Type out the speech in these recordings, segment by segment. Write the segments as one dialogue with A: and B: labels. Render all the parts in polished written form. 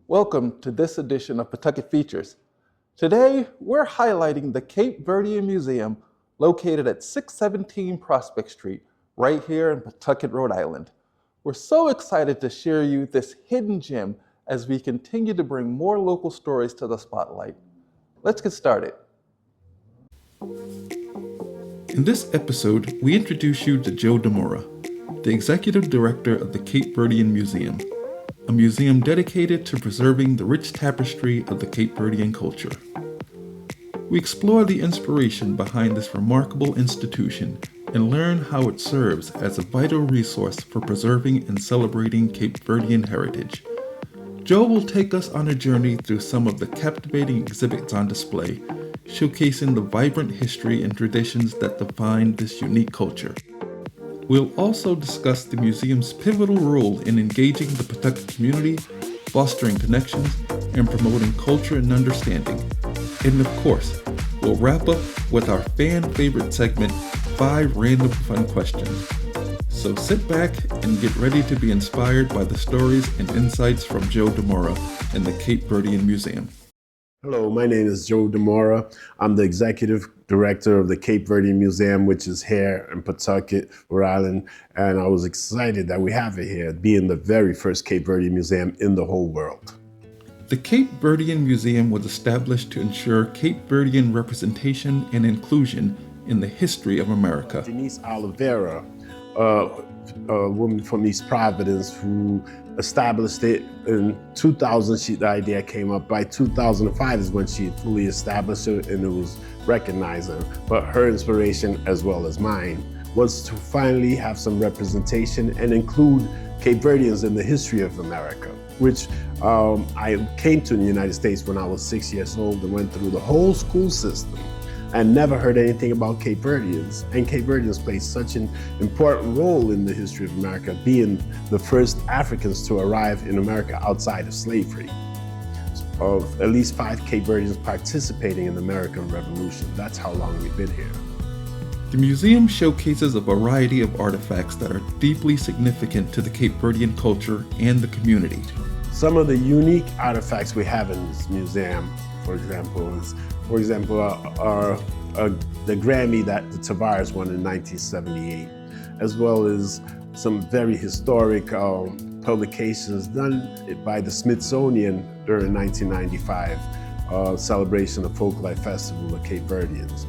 A: Welcome to this edition of Pawtucket Features. Today, we're highlighting the Cape Verdean Museum located at 617 Prospect Street, right here in Pawtucket, Rhode Island. We're so excited to share you this hidden gem as we continue to bring more local stories to the spotlight. Let's get started. In this episode, we introduce you to Joe DeMora, the Executive Director of the Cape Verdean Museum, a museum dedicated to preserving the rich tapestry of the Cape Verdean culture. We explore the inspiration behind this remarkable institution and learn how it serves as a vital resource for preserving and celebrating Cape Verdean heritage. Joe will take us on a journey through some of the captivating exhibits on display, showcasing the vibrant history and traditions that define this unique culture. We'll also discuss the museum's pivotal role in engaging the Pawtucket community, fostering connections, and promoting culture and understanding. And of course, we'll wrap up with our fan-favorite segment, 5 Random Fun Questions. So sit back and get ready to be inspired by the stories and insights from Joe DeMora and the Cape Verdean Museum.
B: Hello, my name is Joe DeMora. I'm the Executive Director of the Cape Verdean Museum, which is here in Pawtucket, Rhode Island. And I was excited that we have it here, being the very first Cape Verdean Museum in the whole world.
A: The Cape Verdean Museum was established to ensure Cape Verdean representation and inclusion in the history of America.
B: Denise Oliveira, a woman from East Providence who established it in 2000. The idea came up. By 2005 is when she fully established it and it was recognized. But her inspiration, as well as mine, was to finally have some representation and include Cape Verdeans in the history of America, which I came to in the United States when I was 6 years old and went through the whole school system and never heard anything about Cape Verdeans. And Cape Verdeans played such an important role in the history of America, being the first Africans to arrive in America outside of slavery. Of at least 5 Cape Verdeans participating in the American Revolution. That's how long we've been here.
A: The museum showcases a variety of artifacts that are deeply significant to the Cape Verdean culture and the community.
B: Some of the unique artifacts we have in this museum, for example, are the Grammy that the Tavares won in 1978, as well as some very historic publications done by the Smithsonian during 1995 celebration of Folklife Festival of Cape Verdeans.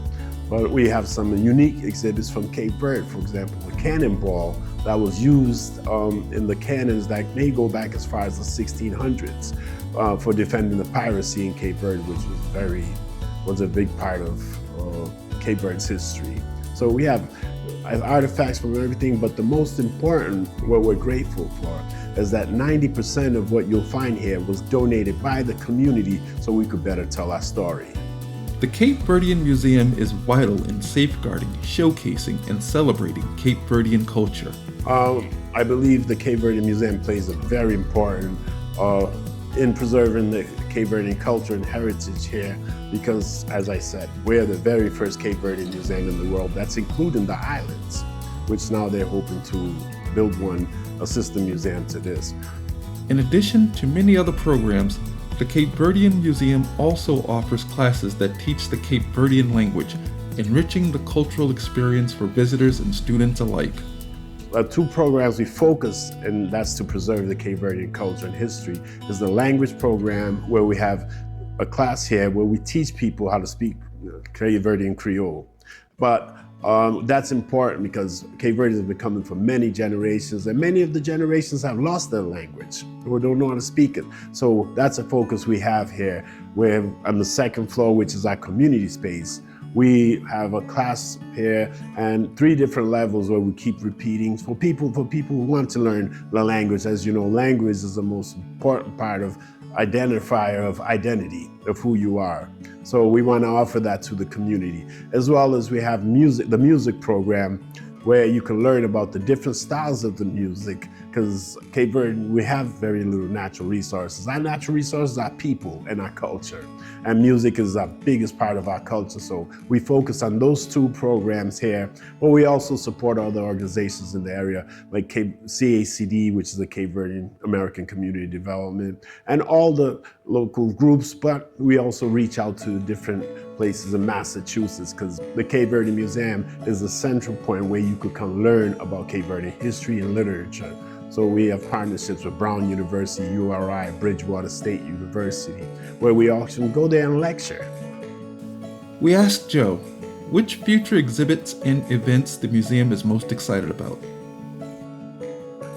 B: But we have some unique exhibits from Cape Verde, for example, the cannonball that was used in the cannons that may go back as far as the 1600s for defending the piracy in Cape Verde, which was a big part of Cape Verde's history. So we have artifacts from everything, but the most important, what we're grateful for, is that 90% of what you'll find here was donated by the community so we could better tell our story.
A: The Cape Verdean Museum is vital in safeguarding, showcasing, and celebrating Cape Verdean culture.
B: I believe the Cape Verdean Museum plays a very important in preserving the Cape Verdean culture and heritage here because, as I said, we're the very first Cape Verdean museum in the world that's including the islands, which now they're hoping to build a sister museum to this.
A: In addition to many other programs, the Cape Verdean Museum also offers classes that teach the Cape Verdean language, enriching the cultural experience for visitors and students alike.
B: 2 programs we focus, and that's to preserve the Cape Verdean culture and history, is the language program, where we have a class here where we teach people how to speak Cape Verdean Creole. But that's important because Cape Verdeans have been coming for many generations, and many of the generations have lost their language or don't know how to speak it. So that's a focus we have here, where on the 2nd floor, which is our community space, we have a class here and 3 different levels where we keep repeating for people who want to learn the language. As you know, language is the most important part of identifier of identity of who you are. So we want to offer that to the community, as well as we have the music program, where you can learn about the different styles of the music, because Cape Verde, we have very little natural resources. Our natural resources are people and our culture. And music is our biggest part of our culture. So we focus on those two programs here, but we also support other organizations in the area like CACD, which is the Cape Verdean American Community Development, and all the local groups, but we also reach out to different places in Massachusetts because the Cape Verdean Museum is a central point where you could come learn about Cape Verdean history and literature. So we have partnerships with Brown University, URI, Bridgewater State University, where we often go there and lecture.
A: We asked Joe which future exhibits and events the museum is most excited about.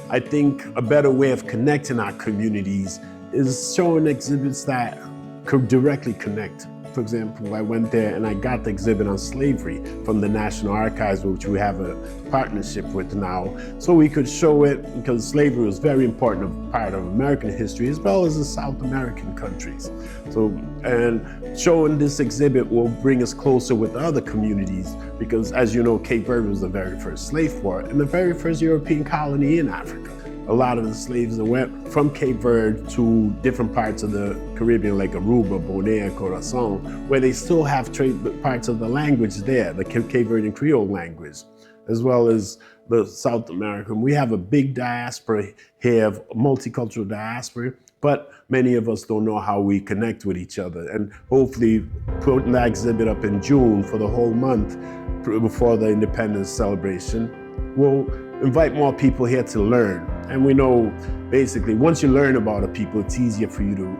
B: I think a better way of connecting our communities is showing exhibits that could directly connect. For example, I went there and I got the exhibit on slavery from the National Archives, which we have a partnership with now. So we could show it because slavery was a very important part of American history as well as the South American countries. And showing this exhibit will bring us closer with other communities because, as you know, Cape Verde was the very first slave port and the very first European colony in Africa. A lot of the slaves that went from Cape Verde to different parts of the Caribbean, like Aruba, Bonaire, Corazon, where they still have parts of the language there, the Cape Verdean Creole language, as well as the South American. We have a big diaspora here, a multicultural diaspora, but many of us don't know how we connect with each other. And hopefully putting that exhibit up in June for the whole month before the Independence celebration will invite more people here to learn. And we know, basically, once you learn about a people, it's easier for you to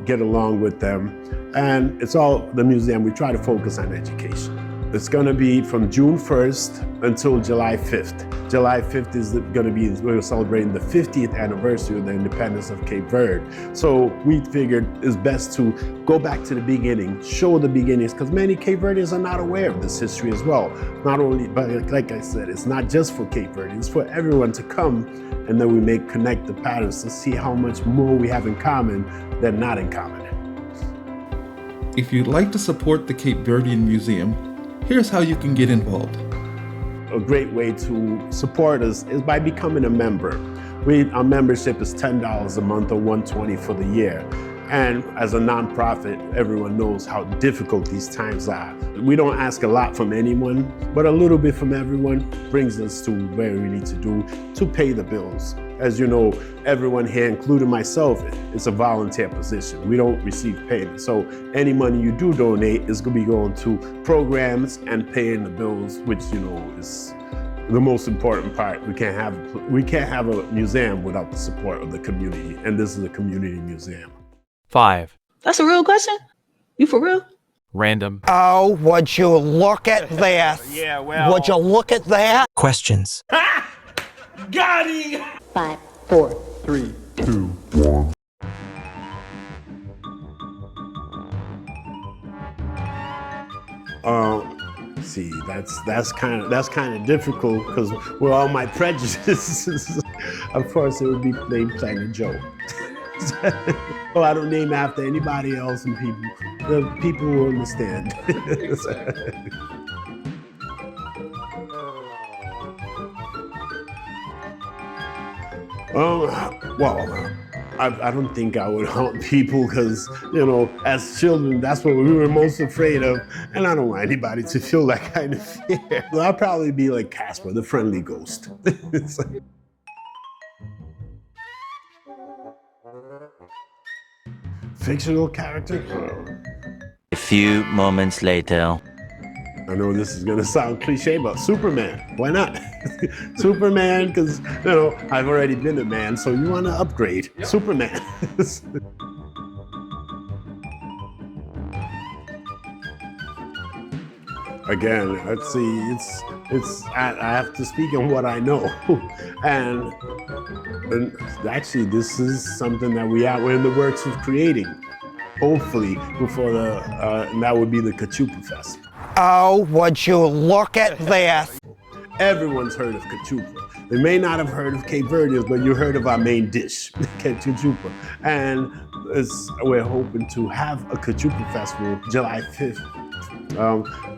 B: get along with them. And it's all the museum, we try to focus on education. It's gonna be from June 1st until July 5th. July 5th is gonna be, we're celebrating the 50th anniversary of the independence of Cape Verde. So we figured it's best to go back to the beginning, show the beginnings, because many Cape Verdeans are not aware of this history as well. Not only, but like I said, it's not just for Cape Verde, it's for everyone to come, and then we connect the patterns to see how much more we have in common than not in common.
A: If you'd like to support the Cape Verdean Museum, here's how you can get involved.
B: A great way to support us is by becoming a member. Our membership is $10 a month or $120 for the year. And as a nonprofit, everyone knows how difficult these times are. We don't ask a lot from anyone, but a little bit from everyone brings us to where we need to do to pay the bills. As you know, everyone here, including myself, it's a volunteer position. We don't receive payment. So any money you do donate is going to be going to programs and paying the bills, which, you know, is the most important part. We can't have a museum without the support of the community, and this is a community museum.
C: 5.
D: That's a real question? You for real?
C: Random.
E: Oh, would you look at this?
C: Yeah, well.
E: Would you look at that?
F: Questions.
C: Got him!
D: 5, 4,
A: 3.
B: See, that's kind of difficult because with all my prejudices, of course it would be playing a joke. Well, I don't name after anybody else, and the people will understand. Well, I don't think I would haunt people because, you know, as children, that's what we were most afraid of. And I don't want anybody to feel that kind of fear. So I'll probably be like Casper, the friendly ghost. It's like... Fictional character?
F: A few moments later.
B: I know this is gonna sound cliche, but Superman, why not? Superman, because, you know, I've already been a man, so you wanna upgrade. Yep. Superman. Again, let's see, I have to speak on what I know. And actually, this is something that we're in the works of creating. Hopefully, before and that would be the Cachupa Festival.
E: Oh, would you look at this?
B: Everyone's heard of Cachupa. They may not have heard of Cape Verdeans, but you heard of our main dish, Cachupa. And we're hoping to have a Cachupa Festival July 5th,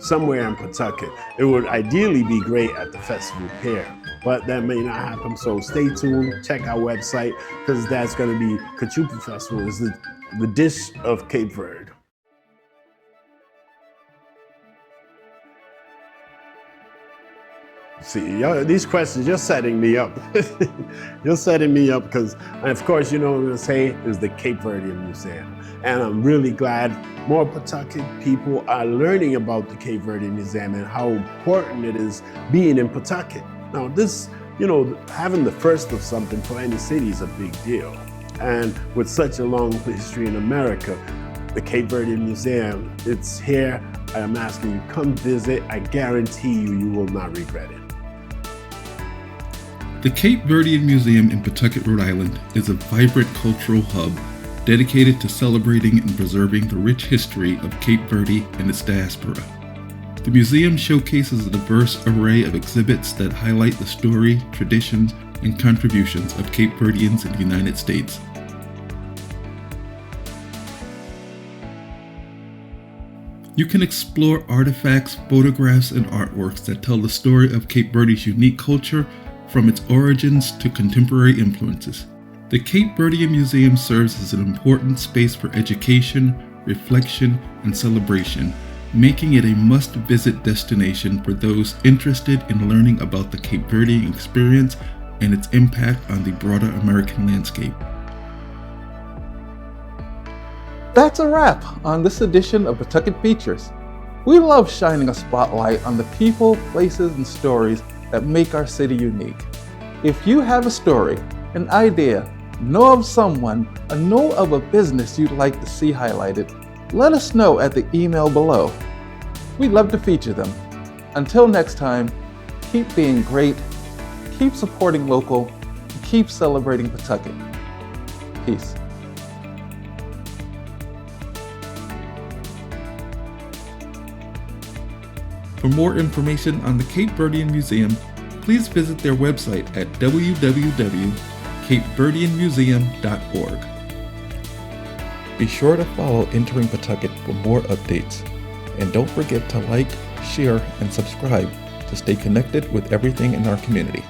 B: somewhere in Pawtucket. It would ideally be great at the festival pier. but that may not happen. So stay tuned, check our website, because that's going to be Cachupa Festival is the dish of Cape Verde. See, these questions, you're setting me up. You're setting me up because, of course, you know what I'm going to say is the Cape Verdean Museum. And I'm really glad more Pawtucket people are learning about the Cape Verdean Museum and how important it is being in Pawtucket. Now this, having the first of something for any city is a big deal. And with such a long history in America, the Cape Verdean Museum, it's here. I'm asking you, come visit. I guarantee you will not regret it.
A: The Cape Verdean Museum in Pawtucket, Rhode Island is a vibrant cultural hub dedicated to celebrating and preserving the rich history of Cape Verde and its diaspora. The museum showcases a diverse array of exhibits that highlight the story, traditions, and contributions of Cape Verdeans in the United States. You can explore artifacts, photographs, and artworks that tell the story of Cape Verde's unique culture from its origins to contemporary influences. The Cape Verdean Museum serves as an important space for education, reflection, and celebration, making it a must-visit destination for those interested in learning about the Cape Verdean experience and its impact on the broader American landscape.
G: That's a wrap on this edition of Pawtucket Features. We love shining a spotlight on the people, places, and stories that make our city unique. If you have a story, an idea, know of someone, or know of a business you'd like to see highlighted, let us know at the email below. We'd love to feature them. Until next time, keep being great, keep supporting local, and keep celebrating Pawtucket. Peace.
A: For more information on the Cape Verdean Museum, please visit their website at www.capeverdeanmuseum.org. Be sure to follow Entering Pawtucket for more updates. And don't forget to like, share, and subscribe to stay connected with everything in our community.